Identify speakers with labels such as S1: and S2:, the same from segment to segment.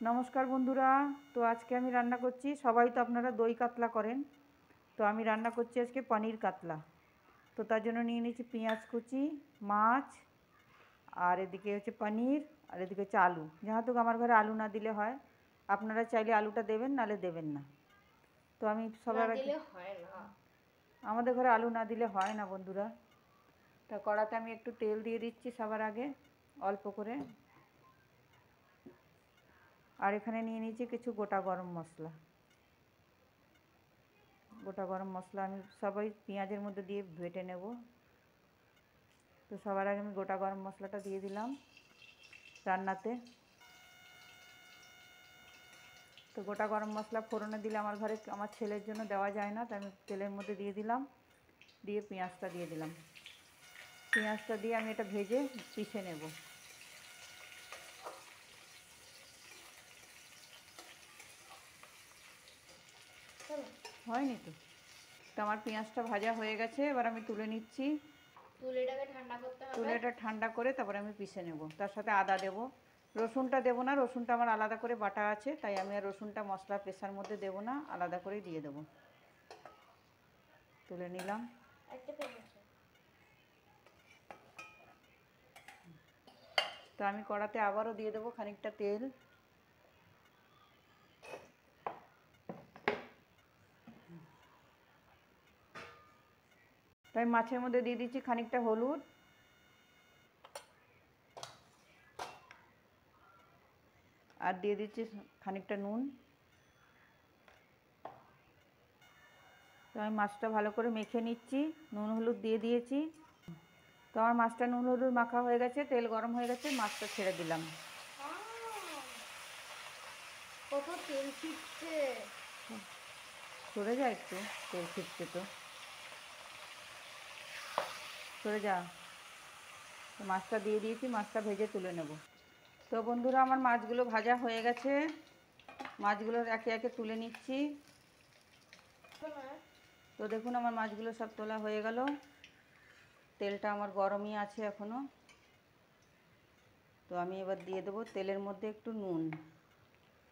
S1: নমস্কার বন্ধুরা। তো আজকে আমি রান্না করছি, সবাই তো আপনারা দই কাতলা করেন, তো আমি রান্না করছি আজকে পনির কাতলা। তো তার জন্য নিয়ে নিয়েছি পেঁয়াজ কুচি, মাছ, আর এদিকে হচ্ছে পনির, আর এদিকে হচ্ছে আলু। যেহেতু আমার ঘরে আলু না দিলে হয়, আপনারা চাইলে আলুটা দেবেন, নালে দেবেন না। তো আমি সবার আগে, আমাদের ঘরে আলু না দিলে হয় না বন্ধুরা। তা কড়াতে আমি একটু তেল দিয়ে দিচ্ছি সবার আগে, অল্প করে। আর এখানে নিয়ে নিয়েছি কিছু গোটা গরম মশলা। গোটা গরম মশলা আমি সবাই পেঁয়াজের মধ্যে দিয়ে বেটে নেব। তো সবার আগে আমি গোটা গরম মশলাটা দিয়ে দিলাম রান্নাতে। তো গোটা গরম মশলা ফোড়নে দিলে আমার ঘরে আমার ছেলের জন্য দেওয়া যায় না, তাই আমি তেলের মধ্যে দিয়ে দিলাম। দিয়ে পেঁয়াজটা দিয়ে দিলাম। পেঁয়াজটা দিয়ে আমি এটা ভেজে পিষে নেব। হয়নি তো। তো আমার পেঁয়াজটা ভাজা হয়ে গেছে, এবার আমি তুলে নিচ্ছি।
S2: তুলেটাকে ঠান্ডা করতে হবে।
S1: তুলেটা ঠান্ডা করে তারপরে আমি পিষে নেব। তার সাথে আদা দেবো, রসুনটা দেবো না, রসুনটা আমার আলাদা করে বাটা আছে, তাই আমি আর রসুনটা মশলা পেশার মধ্যে দেবো না, আলাদা করেই দিয়ে দেবো। তুলে নিলাম। তো আমি কড়াতে আবারও দিয়ে দেবো খানিকটা তেল। তাই মাছের মধ্যে দিয়ে দিচ্ছি খানিকটা হলুদ, আর দিয়ে দিচ্ছি খানিকটা নুন। তো আমি মাছটা ভালো করে মেখে নিচ্ছি, নুন হলুদ দিয়ে দিয়েছি। তো আমার মাছটা নুন হলুদ মাখা হয়ে গেছে, তেল গরম হয়ে গেছে, মাছটা ছেড়ে দিলাম।
S2: কত তেল ছিটছে।
S1: সরে যা একটু, তেল ছিটছে তো, সরে যা। তো মাছটা দিয়ে দিয়েছি, মাছটা ভেজে তুলে নেব। তো বন্ধুরা আমার মাছগুলো ভাজা হয়ে গেছে, মাছগুলো একে একে তুলে নিচ্ছি। তো দেখুন আমার মাছগুলো সব তোলা হয়ে গেল। তেলটা আমার গরমই আছে এখনও। তো আমি এবার দিয়ে দেবো তেলের মধ্যে একটু নুন।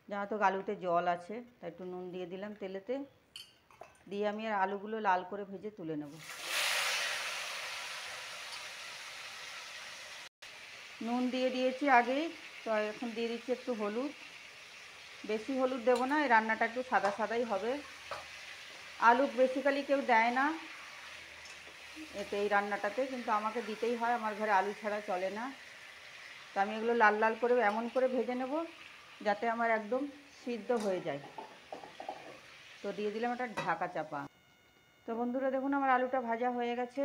S1: যেহেতু আলুতে জল আছে তাই একটু নুন দিয়ে দিলাম তেলেতে। দিয়ে আমি আর আলুগুলো লাল করে ভেজে তুলে নেব। নুন দিয়ে দিয়েছি আগেই, তো এখন দিয়ে দিচ্ছি একটু হলুদ। বেশি হলুদ দেবো না, এই রান্নাটা একটু সাদা সাদাই হবে। আলু বেসিক্যালি কেউ দেয় না এতে, এই রান্নাটাতে, কিন্তু আমাকে দিতেই হয়, আমার ঘরে আলু ছাড়া চলে না। তো আমি এগুলো লাল লাল করে এমন করে ভেজে নেব যাতে আমার একদম সিদ্ধ হয়ে যায়। তো দিয়ে দিলাম একটা ঢাকা চাপা। তো বন্ধুরা দেখুন আমার আলুটা ভাজা হয়ে গেছে।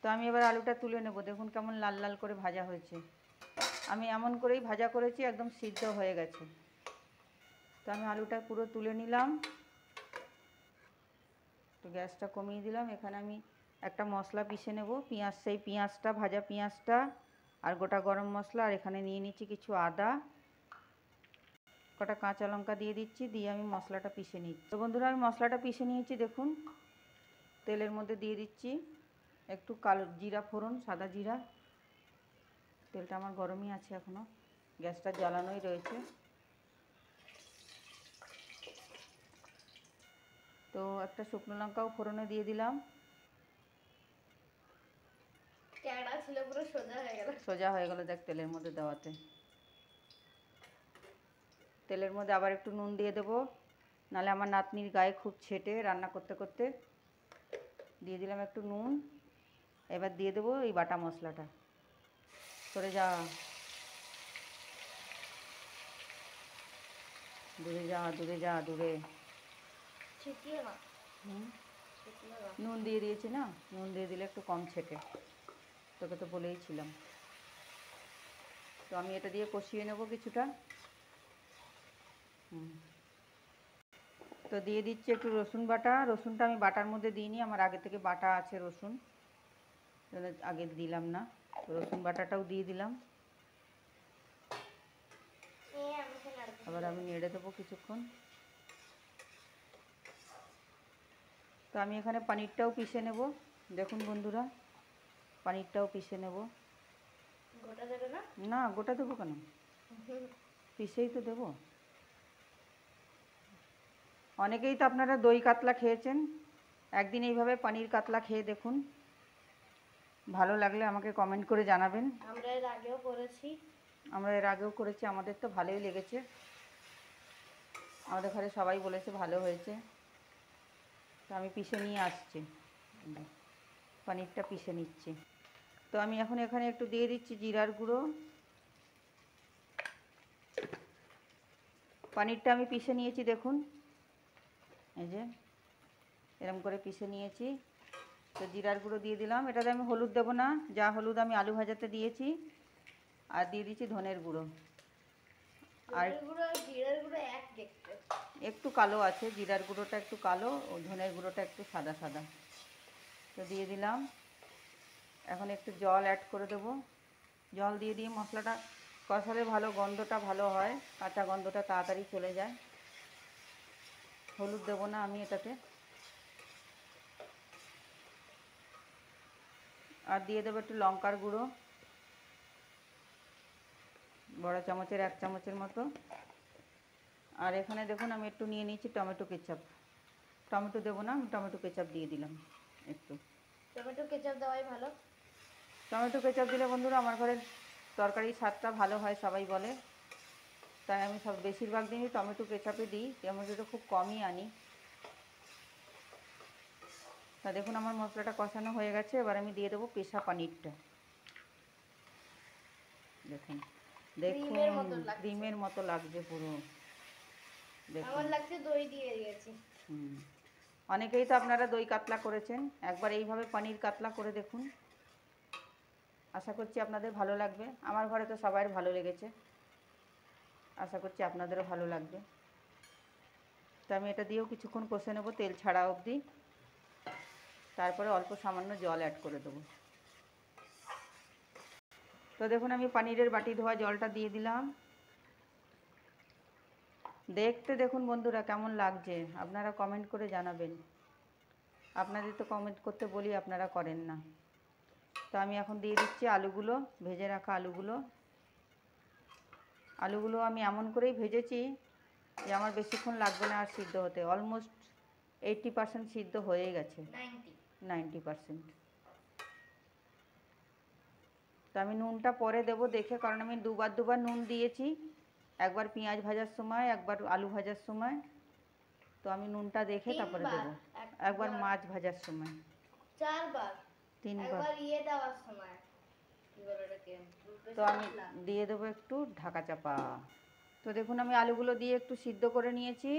S1: তো আমি এবার আলুটা তুলে নেব। দেখুন কেমন লাল লাল করে ভাজা হয়েছে। আমি এমন করেই ভাজা করেছি, একদম সিদ্ধ হয়ে গেছে। তো আমি আলুটা পুরো তুলে নিলাম। তো গ্যাসটা কমিয়ে দিলাম। এখানে আমি একটা মশলা পিষে নেব, পেঁয়াজ, সেই পেঁয়াজটা, ভাজা পেঁয়াজটা আর গোটা গরম মশলা, আর এখানে নিয়ে নিচ্ছি কিছু আদা, কটা কাঁচা লঙ্কা দিয়ে দিচ্ছি, দিয়ে আমি মশলাটা পিষে নিচ্ছি। তো বন্ধুরা আমি মশলাটা পিষে নিয়েছি। দেখুন তেলের মধ্যে দিয়ে দিচ্ছি একটু কালো জিরা ফোড়ন, সাদা জিরা। তেলটা আমার গরমই আছে এখনও, গ্যাসটা জ্বালানোই রয়েছে। তো একটা শুকনো লঙ্কাও ফোড়নে দিয়ে দিলাম।
S2: ছিল পুরো সোজা হয়ে গেল।
S1: সোজা হয়ে গেল দেখ তেলের মধ্যে দেওয়াতে। তেলের মধ্যে আবার একটু নুন দিয়ে দেবো, নাহলে আমার নাতনির গায়ে খুব ছেটে রান্না করতে করতে। দিয়ে দিলাম একটু নুন। এবার দিয়ে দেবো এই বাটা মশলাটা। সরে যা, দূরে যা, দূরে যা, দূরে। নুন দিয়ে দিয়েছি না, নুন দিয়ে দিলে একটু কম ছেটে, তোকে তো বলেইছিলাম। তো আমি এটা দিয়ে কষিয়ে নেব কিছুটা। তো দিয়ে দিচ্ছি একটু রসুন বাটা। রসুনটা আমি বাটার মধ্যে দিইনি, আমার আগে থেকে বাটা আছে রসুন, আগে দিলাম না। তো রসুন বাটাটাও দিয়ে দিলাম। আবার আমি নেড়ে দেবো কিছুক্ষণ। তো আমি এখানে পনিরটাও পিষে নেব। দেখুন বন্ধুরা পনিরটাও পিষে নেব।
S2: গোটা দেবে না?
S1: না গোটা দেবো কেন, পিষেই তো দেবো। অনেকেই তো আপনারা দই কাতলা খেয়েছেন, একদিন এইভাবে পনির কাতলা খেয়ে দেখুন, ভালো লাগলে আমাকে কমেন্ট করে জানাবেন।
S2: আমরা এর আগেও করেছি।
S1: আমরা এর আগেও করেছি, আমাদের তো ভালোই লেগেছে, আমাদের ঘরে সবাই বলেছে ভালো হয়েছে। তো আমি পিষে নিয়ে আসছি, পনিরটা পিষে নিচ্ছি। তো আমি এখন এখানে একটু দিয়ে দিচ্ছি জিরার গুঁড়ো। পনিরটা আমি পিষে নিয়েছি দেখুন, এই যে এরকম করে পিষে নিয়েছি। তো জিরার গুঁড়ো দিয়ে দিলাম, এটাতে আমি হলুদ দেবো না, যা হলুদ আমি আলু ভাজাতে দিয়েছি। আর দিয়ে দিচ্ছি ধনের গুঁড়ো। আর
S2: জিরার গুঁড়ো এক দেখতে
S1: একটু কালো আছে, জিরার গুঁড়োটা একটু কালো, ও ধনের গুঁড়োটা একটু সাদা সাদা। তো দিয়ে দিলাম। এখন একটু জল অ্যাড করে দেবো। জল দিয়ে দিয়ে মশলাটা কষালে ভালো গন্ধটা ভালো হয়, কাঁচা গন্ধটা তাড়াতাড়ি চলে যায়। হলুদ দেবো না আমি এটাতে। আর দিয়ে দেবো একটু লঙ্কার গুঁড়ো, বড় চামচের 1 চামচের মতো। আর এখানে দেখুন আমি একটু নিয়ে নিয়েছি টমেটো কেচাপ। টমেটো দেবো না, আমি টমেটো কেচাপ দিয়ে দিলাম একটু।
S2: টমেটো কেচাপ দেওয়াই ভালো।
S1: টমেটো কেচাপ দিলে বন্ধুরা আমার ঘরের তরকারির স্বাদটা ভালো হয় সবাই বলে, তাই আমি বেশিরভাগ দিনই টমেটো কেচাপই দিই, টমেটোটা খুব কমই আনি। তা দেখুন আমার মশলাটা কষানো হয়ে গেছে, এবার আমি দিয়ে দেবো পেষা পনিরটা। দেখুন দেখুন ক্রিমের মতো লাগছে পুরো,
S2: আমার লাগছে দই দিয়ে দিয়েছি।
S1: অনেকেই তো আপনারা দই কাতলা করেছেন, একবার এইভাবে পনির কাতলা করে দেখুন, আশা করছি আপনাদের ভালো লাগবে। আমার ঘরে তো সবার ভালো লেগেছে, আশা করছি আপনাদেরও ভালো লাগবে। তো আমি এটা দিয়েও কিছুক্ষণ কষে নেবো তেল ছাড়া অবধি, তারপরে অল্প সামান্য জল অ্যাড করে দেবো। তো দেখুন আমি পনিরের বাটি ধোয়া জলটা দিয়ে দিলাম। দেখতে দেখুন বন্ধুরা কেমন লাগছে, আপনারা কমেন্ট করে জানাবেন। আপনাদের তো কমেন্ট করতে বলি, আপনারা করেন না। তো আমি এখন দিয়ে দিচ্ছি আলুগুলো, ভেজে রাখা আলুগুলো। আলুগুলো আমি এমন করেই ভেজেছি যে আমার বেশিক্ষণ লাগবে না আর সিদ্ধ হতে, অলমোস্ট 80% সিদ্ধ হয়ে গেছে, 90%। তো আমি নুনটা পরে দেবো দেখে, কারণ আমি দুবার নুন দিয়েছি, একবার পেঁয়াজ ভাজার সময়, একবার আলু ভাজার সময়। তো আমি নুনটা দেখে তারপরে দেবো, একবার মাছ ভাজার সময়, 3বার। তো আমি দিয়ে দেবো একটু ঢাকা চাপা। তো দেখুন আমি আলুগুলো দিয়ে একটু সিদ্ধ করে নিয়েছি।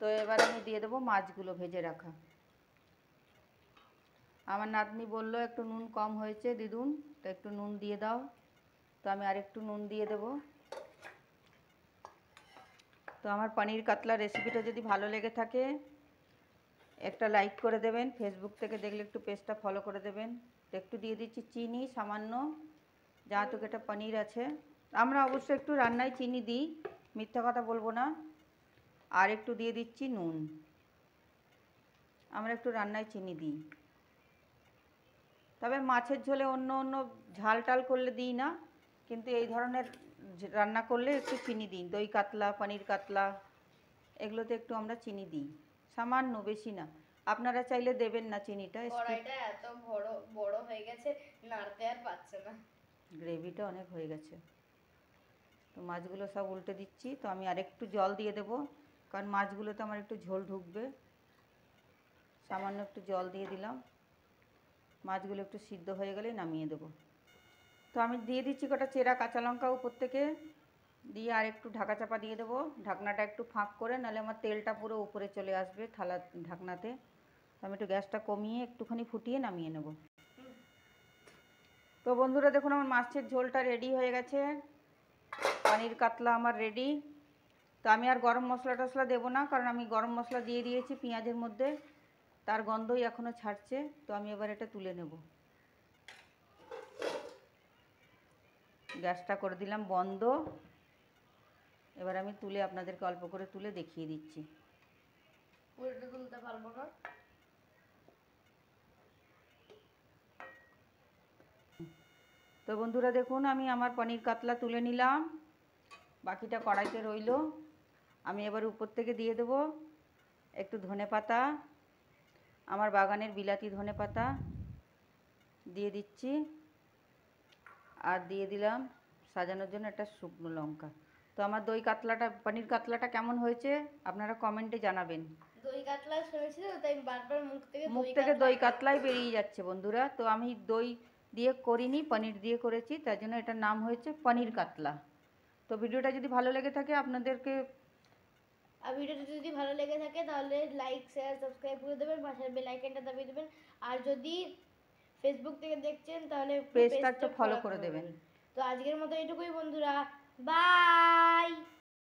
S1: তো এবার আমি দিয়ে দেবো মাছগুলো ভেজে রাখা। আমার নাতনি বললো একটু নুন কম হয়েছে দিদুন, তো একটু নুন দিয়ে দাও। তো আমি আর একটু নুন দিয়ে দেবো। তো আমার পনির কাতলা রেসিপিটা যদি ভালো লেগে থাকে একটা লাইক করে দেবেন, ফেসবুক থেকে দেখলে একটু পেজটা ফলো করে দেবেন। তো একটু দিয়ে দিচ্ছি চিনি সামান্য, যেহেতু এটা পনির আছে। আমরা অবশ্য একটু রান্নায় চিনি দিই, মিথ্যা কথা বলবো না। আর একটু দিয়ে দিচ্ছি নুন, আমরা একটু রান্নায় চিনি দিই। তবে মাছের ঝোলে অন্য অন্য ঝাল টাল করলে দিই না, কিন্তু এই ধরনের রান্না করলে একটু চিনি দিই। দই কাতলা, পনির কাতলা, এগুলোতে একটু আমরা চিনি দিই, সামান্য, বেশি না। আপনারা চাইলে দেবেন না চিনিটা।
S2: কড়াইটা এত বড় হয়ে গেছে, নাড়তে আর পারছে না,
S1: গ্রেভিটা অনেক হয়ে গেছে। তো মাছগুলো সব উল্টে দিচ্ছি। তো আমি আরেকটু জল দিয়ে দেবো, কারণ মাছগুলোতে আমার একটু ঝোল ঢুকবে। সামান্য একটু জল দিয়ে দিলাম, মাছগুলো একটু সিদ্ধ হয়ে গেলেই নামিয়ে দেবো। তো আমি দিয়ে দিচ্ছি কটা চেরা কাঁচা লঙ্কা উপর থেকে, দিয়ে আর একটু ঢাকা চাপা দিয়ে দেবো, ঢাকনাটা একটু ফাঁক করে, নাহলে আমার তেলটা পুরো উপরে চলে আসবে থালা ঢাকনাতে। তো আমি একটু গ্যাসটা কমিয়ে একটুখানি ফুটিয়ে নামিয়ে নেব। তো বন্ধুরা দেখুন আমার মাছের ঝোলটা রেডি হয়ে গেছে, পনির কাতলা আমার রেডি। তো আমি আর গরম মশলা টশলা দেবো না, কারণ আমি গরম মশলা দিয়ে দিয়েছি পেঁয়াজের মধ্যে, তার গন্ধই এখনও ছাড়ছে। তো আমি এবার এটা তুলে নেব। গ্যাসটা করে দিলাম বন্ধ। এবার আমি তুলে আপনাদেরকে অল্প করে তুলে দেখিয়ে দিচ্ছি।
S2: উল্টে তুলতে পারবো না।
S1: তো বন্ধুরা দেখুন আমি আমার পনির কাতলা তুলে নিলাম। বাকিটা কড়াইতে রইলো। আমি এবার উপর থেকে দিয়ে দেবো একটু ধনেপাতা, আমার বাগানের বিলাতি ধনেপাতা দিয়ে দিচ্ছি। আর দিয়ে দিলাম সাজানোর জন্য একটা শুকনো লঙ্কা। তো আমার দই কাতলাটা, পনির কাতলাটা কেমন হয়েছে আপনারা কমেন্টে জানাবেন।
S2: দই কাতলা শুনেছি তো, তাই বারবার
S1: মুখ থেকে দই কাতলাই বেরিয়ে যাচ্ছে বন্ধুরা। তো আমি দই দিয়ে করিনি, পনির দিয়ে করেছি, তার জন্য এটার নাম হয়েছে পনির কাতলা। তো ভিডিওটা যদি ভালো লেগে থাকে আপনাদেরকে,
S2: আর ভিডিওটা যদি ভালো লেগে থাকে তাহলে লাইক শেয়ার সাবস্ক্রাইব করে দেবেন, পাশের বেল আইকনটা দাবিয়ে দেবেন। আর যদি ফেসবুক থেকে দেখছেন তাহলে
S1: পেজটা একটু ফলো করে দেবেন।
S2: তো আজকের মতো এটুকুই বন্ধুরা, বাই।